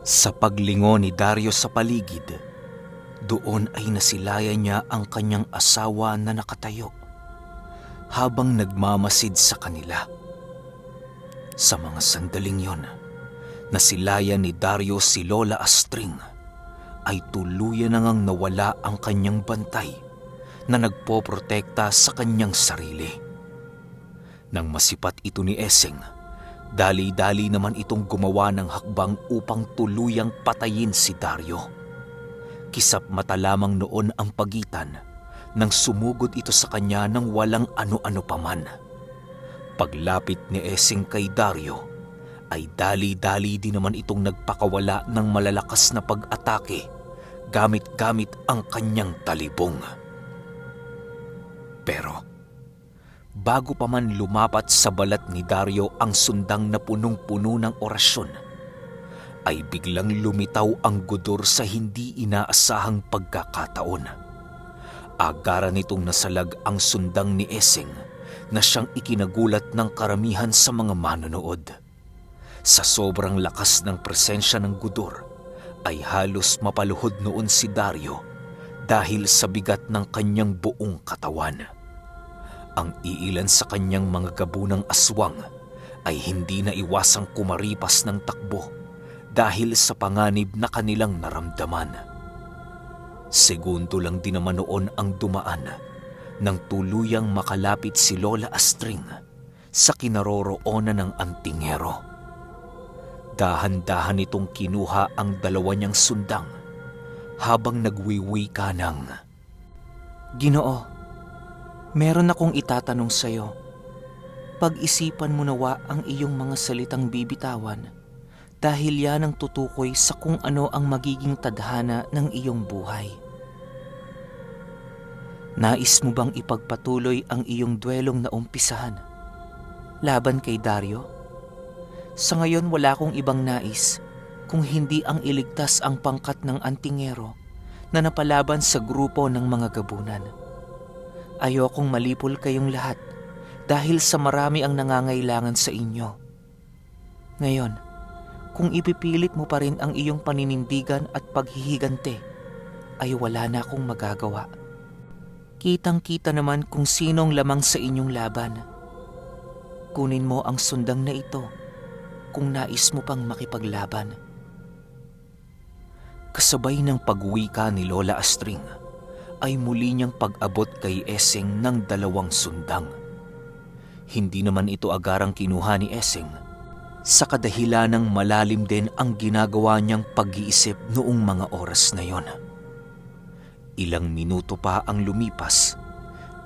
Sa paglingon ni Dario sa paligid, doon ay nasilayan niya ang kanyang asawa na nakatayo habang nagmamasid sa kanila. Sa mga sandaling yon, nasilayan ni Dario si Lola Astring, ay tuluyan na ngang nawala ang kanyang bantay na nagpoprotekta sa kanyang sarili. Nang masipat ito ni Eseng, dali-dali naman itong gumawa ng hakbang upang tuluyang patayin si Dario. Kisap mata lamang noon ang pagitan nang sumugod ito sa kanya ng walang ano-ano paman. Paglapit ni Eseng kay Dario, ay dali-dali din naman itong nagpakawala ng malalakas na pag-atake gamit-gamit ang kanyang talibong. Pero bago pa man lumapat sa balat ni Dario ang sundang na punong-puno ng orasyon, ay biglang lumitaw ang gudor sa hindi inaasahang pagkakataon. Agaran nitong nasalag ang sundang ni Eseng na siyang ikinagulat ng karamihan sa mga manonood. Sa sobrang lakas ng presensya ng gudor, ay halos mapaluhod noon si Dario dahil sa bigat ng kanyang buong katawan. Ang iilan sa kanyang mga gabunang aswang ay hindi na iwasang kumaripas ng takbo dahil sa panganib na kanilang naramdaman. Segundo lang din naman noon ang dumaan nang tuluyang makalapit si Lola Astring sa kinaroroonan ng antingero. Dahan-dahan itong kinuha ang dalawa niyang sundang habang nagwiwika ng, "Ginoo, meron akong itatanong sa iyo. Pag-isipan mo nawa ang iyong mga salitang bibitawan dahil yan ang tutukoy sa kung ano ang magiging tadhana ng iyong buhay. Nais mo bang ipagpatuloy ang iyong duelong naumpisahan laban kay Dario? Sa ngayon wala akong ibang nais kung hindi ang iligtas ang pangkat ng antingero na napalaban sa grupo ng mga gabunan. Ayokong malipol kayong lahat dahil sa marami ang nangangailangan sa inyo. Ngayon, kung ipipilit mo pa rin ang iyong paninindigan at paghihigante, ay wala na akong magagawa. Kitang-kita naman kung sinong lamang sa inyong laban. Kunin mo ang sundang na ito kung nais mo pang makipaglaban." Kasabay ng pagwika ni Lola Astring, ay muli niyang pag-abot kay Eseng ng 2 sundang. Hindi naman ito agarang kinuha ni Eseng, sa kadahilanang malalim din ang ginagawa niyang pag-iisip noong mga oras na yon. Ilang minuto pa ang lumipas,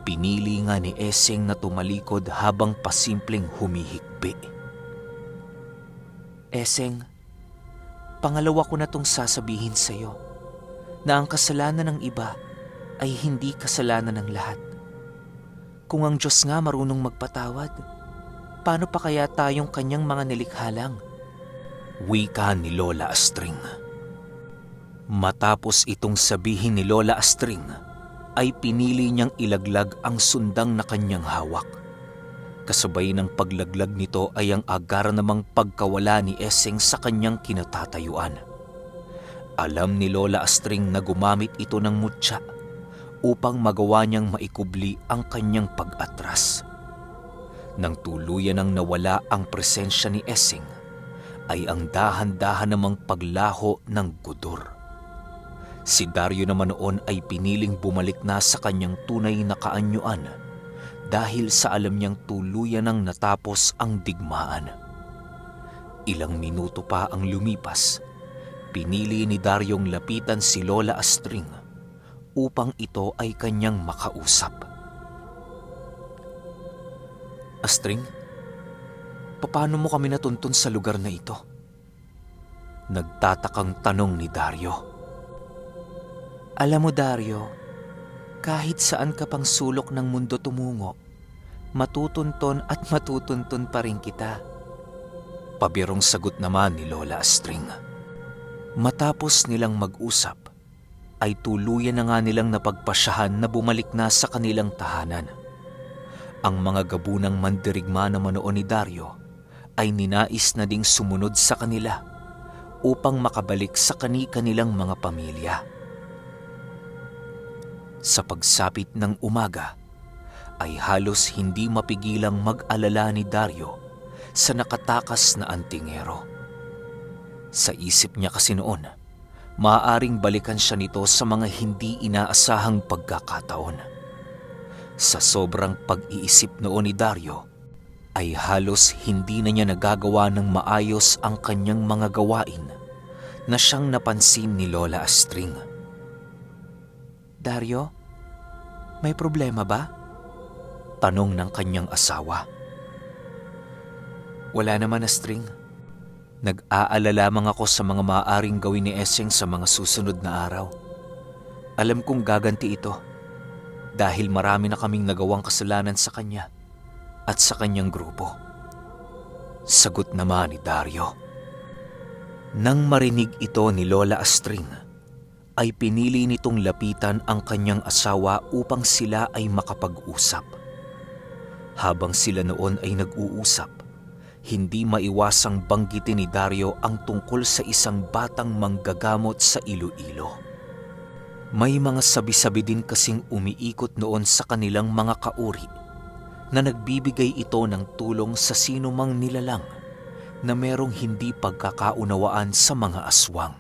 pinili nga ni Eseng na tumalikod habang pasimpleng humihikbi. "Eseng, pangalawa ko na tong sasabihin sa iyo na ang kasalanan ng iba ay hindi kasalanan ng lahat. Kung ang Diyos nga marunong magpatawad, paano pa kaya tayong kanyang mga nilikha lang?" Wika ni Lola Astring. Matapos itong sabihin ni Lola Astring, ay pinili niyang ilaglag ang sundang na kanyang hawak. Kasabay ng paglaglag nito ay ang agar namang pagkawala ni Eseng sa kanyang kinatatayuan. Alam ni Lola Astring na gumamit ito ng mutya upang magawa niyang maikubli ang kanyang pag-atras. Nang tuluyan ang nawala ang presensya ni Eseng, ay ang dahan-dahan namang paglaho ng gudor. Si Dario naman noon ay piniling bumalik na sa kanyang tunay na kaanyuan dahil sa alam niyang tuluyan nang natapos ang digmaan. Ilang minuto pa ang lumipas, pinili ni Daryong lapitan si Lola Astring upang ito ay kanyang makausap. "Astring, paano mo kami natuntun sa lugar na ito?" Nagtatakang tanong ni Dario. "Alam mo Dario, kahit saan ka pang sulok ng mundo tumungo, matutunton at matutunton pa rin kita." Pabirong sagot naman ni Lola Astring. Matapos nilang mag-usap, ay tuluyan na nga nilang napagpasyahan na bumalik na sa kanilang tahanan. Ang mga gabunang mandirigma naman noon ni Dario ay ninais na ding sumunod sa kanila upang makabalik sa kani-kanilang mga pamilya. Sa pagsapit ng umaga, ay halos hindi mapigilang mag-alala ni Dario sa nakatakas na antingero. Sa isip niya kasi noon, maaaring balikan siya nito sa mga hindi inaasahang pagkakataon. Sa sobrang pag-iisip noon ni Dario, ay halos hindi na niya nagagawa ng maayos ang kanyang mga gawain na siyang napansin ni Lola Astring. "Dario, may problema ba?" tanong ng kanyang asawa. "Wala naman, Astring. Nag-aalala lamang ako sa mga maaaring gawin ni Eseng sa mga susunod na araw. Alam kong gaganti ito dahil marami na kaming nagawang kasalanan sa kanya at sa kanyang grupo." Sagot naman ni Dario. Nang marinig ito ni Lola Astring, ay pinili nitong lapitan ang kanyang asawa upang sila ay makapag-usap. Habang sila noon ay nag-uusap, hindi maiwasang banggitin ni Dario ang tungkol sa isang batang manggagamot sa Iloilo. May mga sabi-sabi din kasing umiikot noon sa kanilang mga kauri na nagbibigay ito ng tulong sa sino mang nilalang na merong hindi pagkakaunawaan sa mga aswang.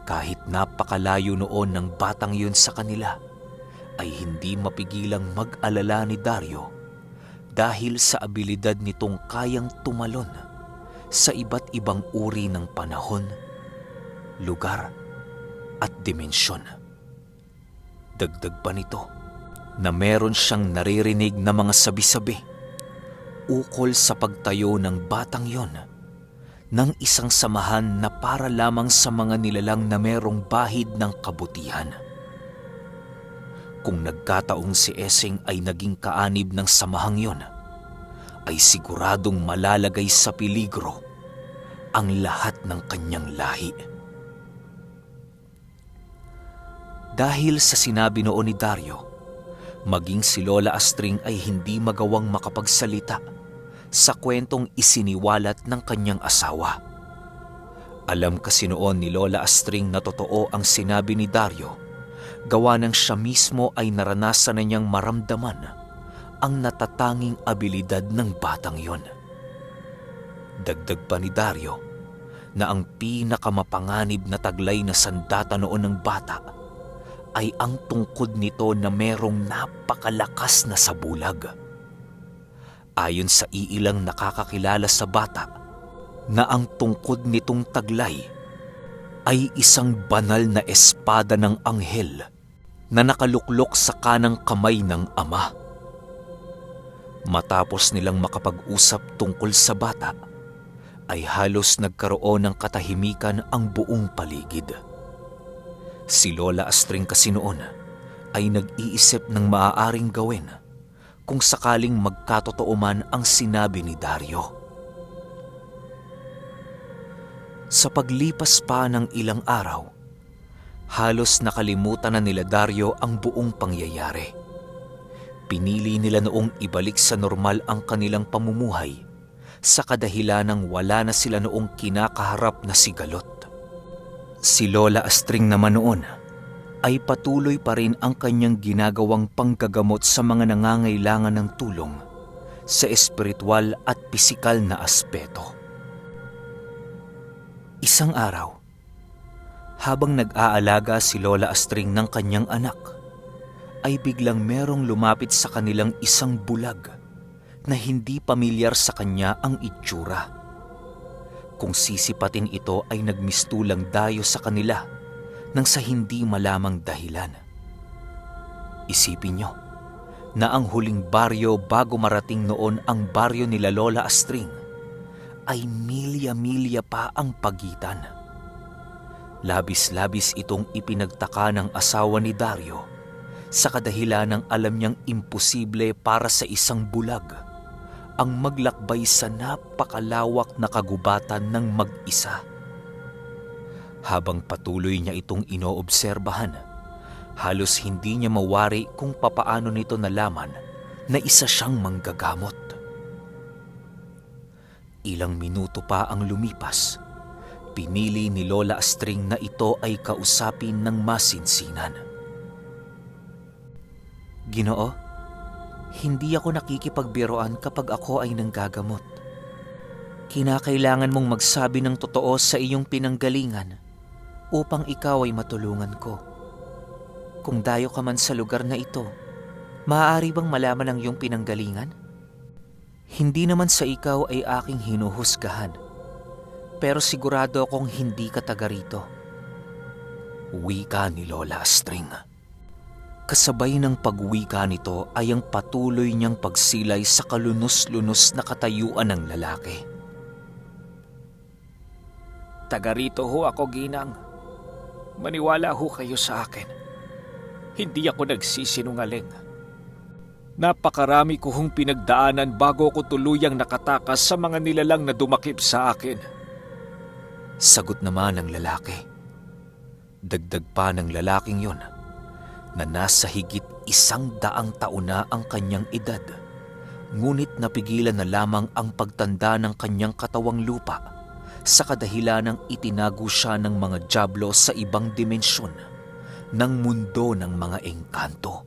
Kahit napakalayo noon ng batang yun sa kanila, ay hindi mapigilang mag-alala ni Dario dahil sa abilidad nitong kayang tumalon sa iba't ibang uri ng panahon, lugar at dimensyon. Dagdag pa nito na meron siyang naririnig na mga sabi-sabi ukol sa pagtayo ng batang yon ng isang samahan na para lamang sa mga nilalang na merong bahid ng kabutihan. Kung nagkataong si Eseng ay naging kaanib ng samahang yon, ay siguradong malalagay sa peligro ang lahat ng kanyang lahi. Dahil sa sinabi noon ni Dario, maging si Lola Astring ay hindi magawang makapagsalita sa kwentong isiniwalat ng kanyang asawa. Alam kasi noon ni Lola Astring na totoo ang sinabi ni Dario, gawa ng siya mismo ay naranasan na niyang maramdaman ang natatanging abilidad ng batang yon. Dagdag pa ni Dario na ang pinakamapanganib na taglay na sandata noon ng bata ay ang tungkod nito na merong napakalakas na sabulag. Ayon sa iilang nakakakilala sa bata, na ang tungkod nitong taglay ay isang banal na espada ng anghel na nakaluklok sa kanang kamay ng ama. Matapos nilang makapag-usap tungkol sa bata, ay halos nagkaroon ng katahimikan ang buong paligid. Si Lola Astring kasi noon ay nag-iisip ng maaaring gawin kung sakaling magkatotoo man ang sinabi ni Dario. Sa paglipas pa ng ilang araw, halos nakalimutan na nila Dario ang buong pangyayari. Pinili nila noong ibalik sa normal ang kanilang pamumuhay sa kadahilanang wala na sila noong kinakaharap na sigalot. Si Lola Astring naman noon ay patuloy pa rin ang kanyang ginagawang panggagamot sa mga nangangailangan ng tulong sa espiritual at pisikal na aspeto. Isang araw, habang nag-aalaga si Lola Astring ng kanyang anak, ay biglang merong lumapit sa kanilang isang bulag na hindi pamilyar sa kanya ang itsura. Kung sisipatin ito ay nagmistulang dayo sa kanila nang sa hindi malamang dahilan. Isipin nyo na ang huling baryo bago marating noon ang baryo nila Lola Astring ay milya-milya pa ang pagitan. Labis-labis itong ipinagtaka ng asawa ni Dario sa kadahilanang alam niyang imposible para sa isang bulag ang maglakbay sa napakalawak na kagubatan ng mag-isa. Habang patuloy niya itong inoobserbahan, halos hindi niya mawari kung papaano nito nalaman na isa siyang manggagamot. Ilang minuto pa ang lumipas, Pinili ni Lola Astring na ito ay kausapin ng masinsinan. Ginoo, hindi ako nakikipagbiroan kapag ako ay nanggagamot. Kinakailangan mong magsabi ng totoo sa iyong pinanggalingan upang ikaw ay matulungan ko. Kung dayo ka man sa lugar na ito, maaari bang malaman ang iyong pinanggalingan? Hindi naman sa ikaw ay aking hinuhusgahan, pero sigurado akong hindi ka taga rito. Wika ni Lola Astring. Kasabay ng pagwika nito ay ang patuloy niyang pagsilay sa kalunos-lunos na katayuan ng lalaki. Taga rito ho ako, ginang. Maniwala ho kayo sa akin. Hindi ako nagsisinungaling. Napakarami ko hong pinagdaanan bago ko tuluyang nakatakas sa mga nilalang na dumakip sa akin. Sagot naman ng lalaki. Dagdag pa ng lalaking yon na nasa higit 100 taon na ang kanyang edad, ngunit napigilan na lamang ang pagtanda ng kanyang katawang lupa sa kadahilanang itinago siya ng mga dyablo sa ibang dimensyon ng mundo ng mga engkanto.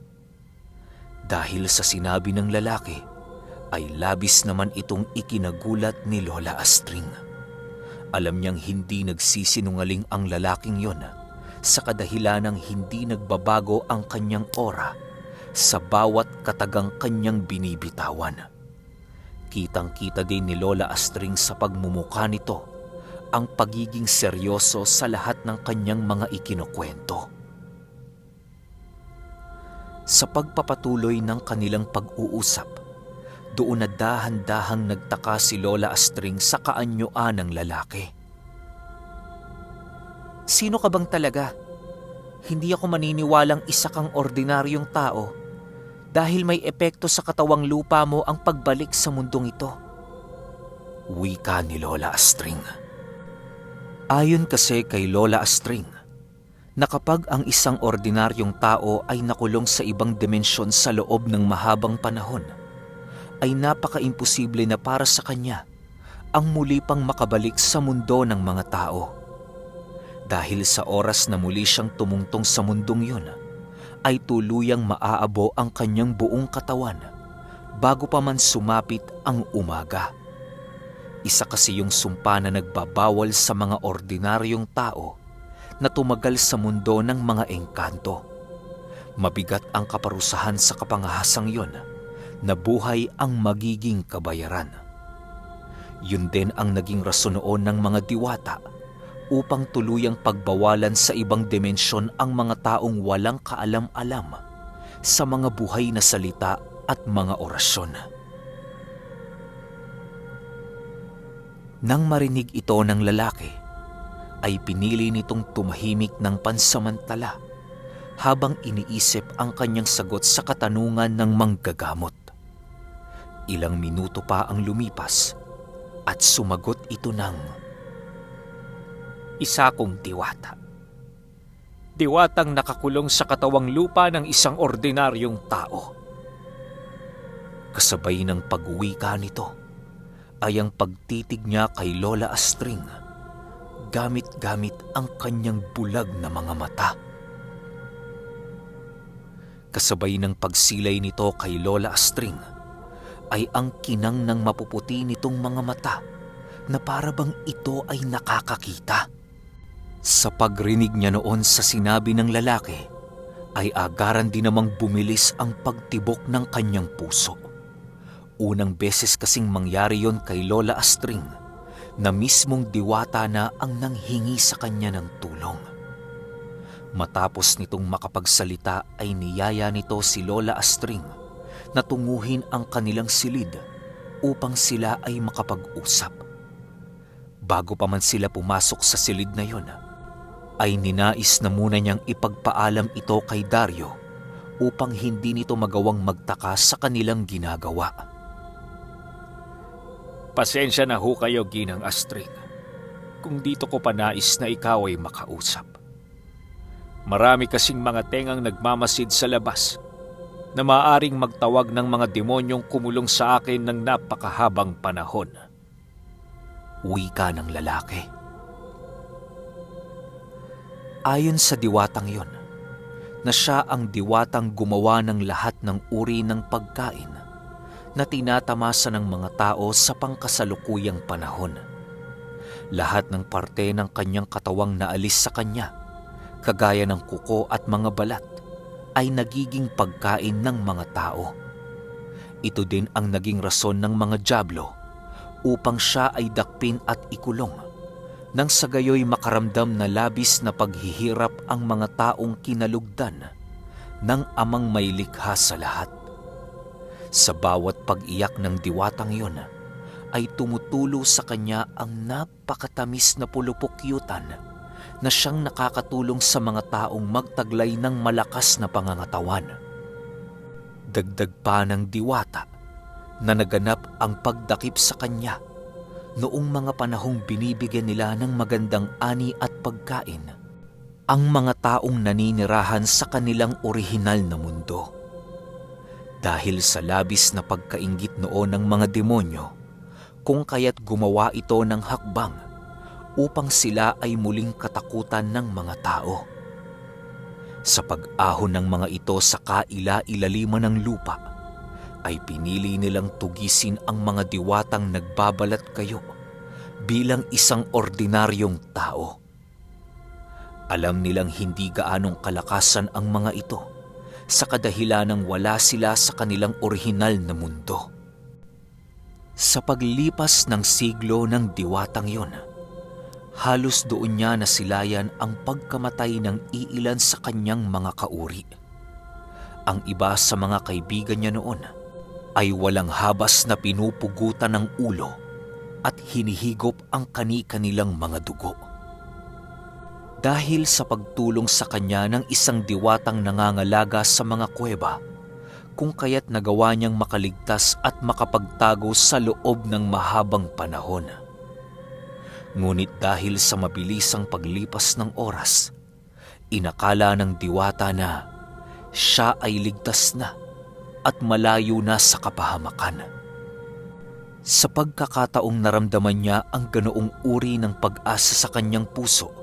Dahil sa sinabi ng lalaki, ay labis naman itong ikinagulat ni Lola Astring. Alam niyang hindi nagsisinungaling ang lalaking yon sa kadahilanang hindi nagbabago ang kanyang aura sa bawat katagang kanyang binibitawan. Kitang-kita din ni Lola Astring sa pagmumukha nito ang pagiging seryoso sa lahat ng kanyang mga ikinukwento. Sa pagpapatuloy ng kanilang pag-uusap, doon na dahan-dahang nagtaka si Lola Astring sa kaanyuan ng lalaki. Sino ka bang talaga? Hindi ako maniniwalang isa kang ordinaryong tao dahil may epekto sa katawang lupa mo ang pagbalik sa mundong ito. Wika ni Lola Astring. Ayon kasi kay Lola Astring, na kapag ang isang ordinaryong tao ay nakulong sa ibang dimensyon sa loob ng mahabang panahon, ay napaka-imposible na para sa kanya ang muli pang makabalik sa mundo ng mga tao. Dahil sa oras na muli siyang tumungtong sa mundong yun, ay tuluyang maaabo ang kanyang buong katawan bago pa man sumapit ang umaga. Isa kasi yung sumpa na nagbabawal sa mga ordinaryong tao na tumagal sa mundo ng mga engkanto. Mabigat ang kaparusahan sa kapangahasang yon na buhay ang magiging kabayaran. Yun din ang naging rason noon ng mga diwata upang tuluyang pagbawalan sa ibang dimensyon ang mga taong walang kaalam-alam sa mga buhay na salita at mga orasyon. Nang marinig ito ng lalaki, ay pinili nitong tumahimik ng pansamantala habang iniisip ang kanyang sagot sa katanungan ng manggagamot. Ilang minuto pa ang lumipas at sumagot ito ng, isa kong diwata. Diwatang nakakulong sa katawang lupa ng isang ordinaryong tao. Kasabay ng pagwika nito ay ang pagtitig niya kay Lola Astring, gamit-gamit ang kanyang bulag na mga mata. Kasabay ng pagsilay nito kay Lola Astring ay ang kinang ng mapuputi nitong mga mata na parabang ito ay nakakakita. Sa pagrinig niya noon sa sinabi ng lalaki, ay agaran din namang bumilis ang pagtibok ng kanyang puso. Unang beses kasing mangyari yon kay Lola Astring na mismong diwata na ang nanghingi sa kanya ng tulong. Matapos nitong makapagsalita ay niyaya nito si Lola Astring na tunguhin ang kanilang silid upang sila ay makapag-usap. Bago pa man sila pumasok sa silid na yon, ay ninais na muna niyang ipagpaalam ito kay Dario upang hindi nito magawang magtaka sa kanilang ginagawa. Pasensya na ho kayo, Ginang Astring, kung dito ko pa nais na ikaw ay makausap. Marami kasing mga tengang nagmamasid sa labas na maaaring magtawag ng mga demonyong kumulong sa akin ng napakahabang panahon. Wika ng lalaki. Ayon sa diwatang yon, na siya ang diwatang gumawa ng lahat ng uri ng pagkain na tinatamasa ng mga tao sa pangkasalukuyang panahon. Lahat ng parte ng kanyang katawang naalis sa kanya, kagaya ng kuko at mga balat, ay nagiging pagkain ng mga tao. Ito din ang naging rason ng mga dyablo upang siya ay dakpin at ikulong, nang sa gayoy makaramdam na labis na paghihirap ang mga taong kinalugdan ng amang may likha sa lahat. Sa bawat pag-iyak ng diwatang yon, ay tumutulo sa kanya ang napakatamis na pulupukyutan na siyang nakakatulong sa mga taong magtaglay ng malakas na pangangatawan. Dagdag pa ng diwata na naganap ang pagdakip sa kanya noong mga panahong binibigyan nila ng magandang ani at pagkain ang mga taong naninirahan sa kanilang orihinal na mundo. Dahil sa labis na pagkainggit noon ng mga demonyo, kung kaya't gumawa ito ng hakbang upang sila ay muling katakutan ng mga tao. Sa pag-ahon ng mga ito sa kaila-ilaliman ng lupa, ay pinili nilang tugisin ang mga diwatang nagbabalat kayo bilang isang ordinaryong tao. Alam nilang hindi gaanong kalakasan ang mga ito sa kadahilanang wala sila sa kanilang orihinal na mundo. Sa paglipas ng siglo ng diwatang yon, halos doon niya nasilayan ang pagkamatay ng iilan sa kanyang mga kauri. Ang iba sa mga kaibigan niya noon ay walang habas na pinupugutan ng ulo at hinihigop ang kani-kanilang mga dugo. Dahil sa pagtulong sa kanya ng isang diwatang nangangalaga sa mga kuweba, kung kaya't nagawa niyang makaligtas at makapagtago sa loob ng mahabang panahon. Ngunit dahil sa mabilisang paglipas ng oras, inakala ng diwata na siya ay ligtas na at malayo na sa kapahamakan. Sa pagkakataong naramdaman niya ang ganoong uri ng pag-asa sa kanyang puso,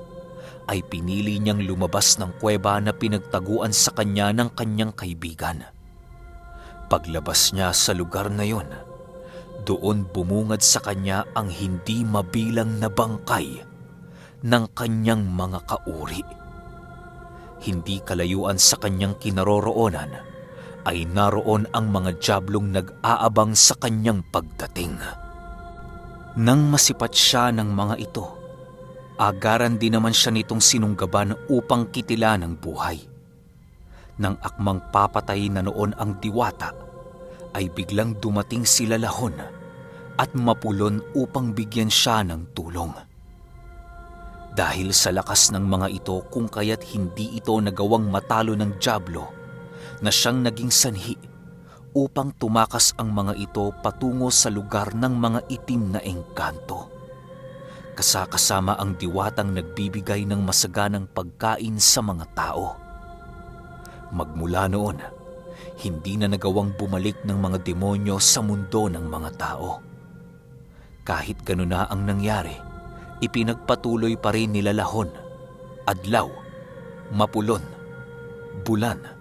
ay pinili niyang lumabas ng kuweba na pinagtaguan sa kanya ng kanyang kaibigan. Paglabas niya sa lugar na yon, doon bumungad sa kanya ang hindi mabilang na bangkay ng kanyang mga kauri. Hindi kalayuan sa kanyang kinaroroonan ay naroon ang mga diablong nag-aabang sa kanyang pagdating. Nang masipat siya ng mga ito, agaran din naman siya nitong sinunggaban upang kitilan ng buhay. Nang akmang papatay na noon ang diwata, ay biglang dumating sila Lahon at Mapulon upang bigyan siya ng tulong. Dahil sa lakas ng mga ito kung kaya't hindi ito nagawang matalo ng diablo, na siyang naging sanhi upang tumakas ang mga ito patungo sa lugar ng mga itim na engkanto. Kasakasama ang diwatang nagbibigay ng masaganang pagkain sa mga tao. Magmula noon, hindi na nagawang bumalik ng mga demonyo sa mundo ng mga tao. Kahit gano'n na ang nangyari, ipinagpatuloy pa rin nila Lahon, Adlaw, Mapulon, Bulan,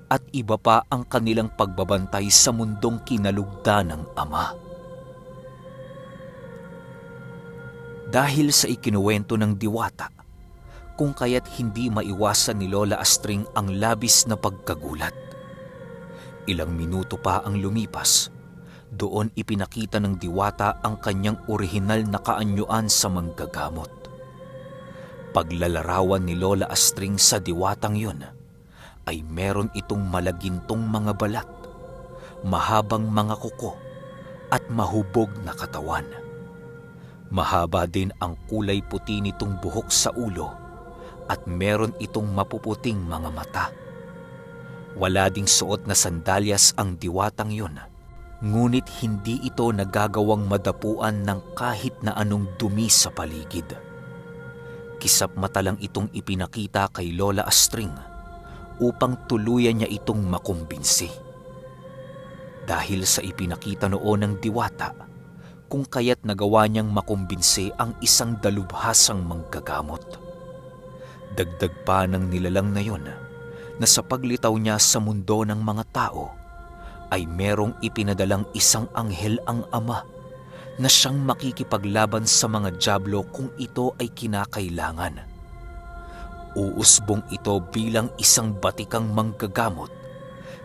at iba pa ang kanilang pagbabantay sa mundong kinalugdan ng Ama. Dahil sa ikinuwento ng diwata, kung kaya't hindi maiwasan ni Lola Astring ang labis na pagkagulat. Ilang minuto pa ang lumipas, doon ipinakita ng diwata ang kanyang orihinal na kaanyuan sa manggagamot. Paglalarawan ni Lola Astring sa diwatang yon, ay meron itong malagintong mga balat, mahabang mga kuko, at mahubog na katawan. Mahaba din ang kulay puti nitong buhok sa ulo at meron itong mapuputing mga mata. Wala ding suot na sandalyas ang diwatang yon, ngunit hindi ito nagagawang madapuan ng kahit na anong dumi sa paligid. Kisap mata lang itong ipinakita kay Lola Astring upang tuluyan niya itong makumbinsi. Dahil sa ipinakita noon ng diwata, kung kaya't nagawa niyang makumbinsi ang isang dalubhasang manggagamot. Dagdag pa ng nilalang na yon na sa paglitaw niya sa mundo ng mga tao ay merong ipinadalang isang anghel ang Ama na siyang makikipaglaban sa mga dyablo kung ito ay kinakailangan. Uusbong ito bilang isang batikang manggagamot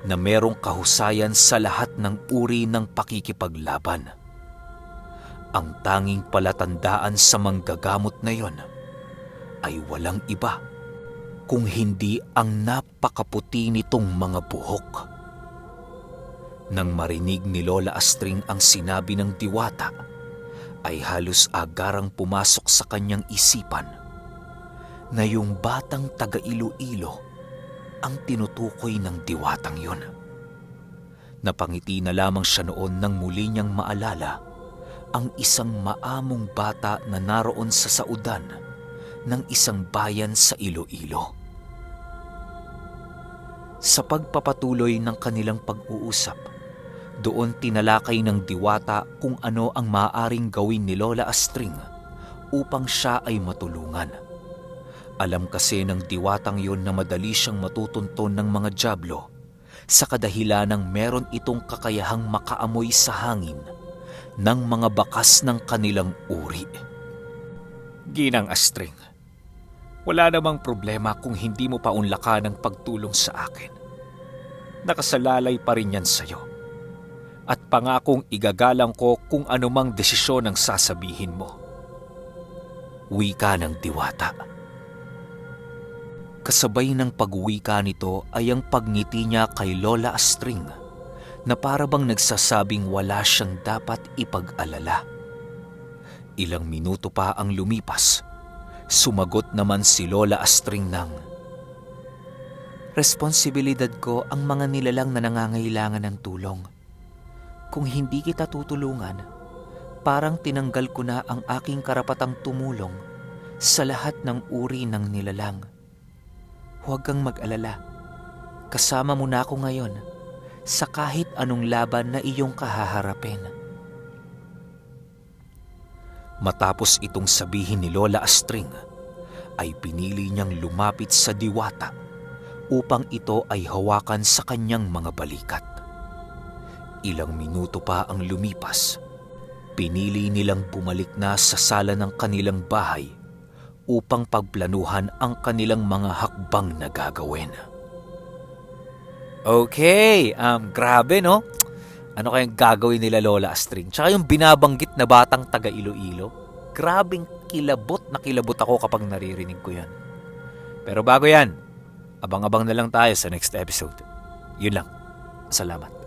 na merong kahusayan sa lahat ng uri ng pakikipaglaban. Ang tanging palatandaan sa manggagamot na yon ay walang iba kung hindi ang napakaputi nitong mga buhok. Nang marinig ni Lola Astring ang sinabi ng diwata, ay halos agarang pumasok sa kanyang isipan na yung batang taga Iloilo ang tinutukoy ng diwatang yun. Napangiti na lamang siya noon nang muli niyang maalala ang isang maamong bata na naroon sa saudan ng isang bayan sa Iloilo. Sa pagpapatuloy ng kanilang pag-uusap, doon tinalakay ng diwata kung ano ang maaaring gawin ni Lola Astring upang siya ay matulungan. Alam kasi ng diwatang yon na madali siyang matutunton ng mga dyablo sa kadahilanang meron itong kakayahang makaamoy sa hangin ng mga bakas ng kanilang uri. Ginang Astring, wala namang problema kung hindi mo paunlakan ang pagtulong sa akin. Nakasalalay pa rin yan sa'yo. At pangakong igagalang ko kung anumang desisyon ang sasabihin mo. Wika ng diwata. Kasabay ng pagwika nito ay ang pagngiti niya kay Lola Astring na para bang nagsasabing wala siyang dapat ipag-alala. Ilang minuto pa ang lumipas. Sumagot naman si Lola Astring ng, "Responsibilidad ko ang mga nilalang na nangangailangan ng tulong. Kung hindi kita tutulungan, parang tinanggal ko na ang aking karapatang tumulong sa lahat ng uri ng nilalang. Huwag kang mag-alala. Kasama mo na ako ngayon sa kahit anong laban na iyong kahaharapin." Matapos itong sabihin ni Lola Astring, ay pinili niyang lumapit sa diwata upang ito ay hawakan sa kanyang mga balikat. Ilang minuto pa ang lumipas, pinili nilang bumalik na sa sala ng kanilang bahay upang pagplanuhan ang kanilang mga hakbang na gagawin. Okay, grabe no? Ano kayang gagawin nila Lola Astring? Tsaka yung binabanggit na batang taga Iloilo, grabing kilabot na kilabot ako kapag naririnig ko yan. Pero bago yan, abang-abang na lang tayo sa next episode. Yun lang. Salamat.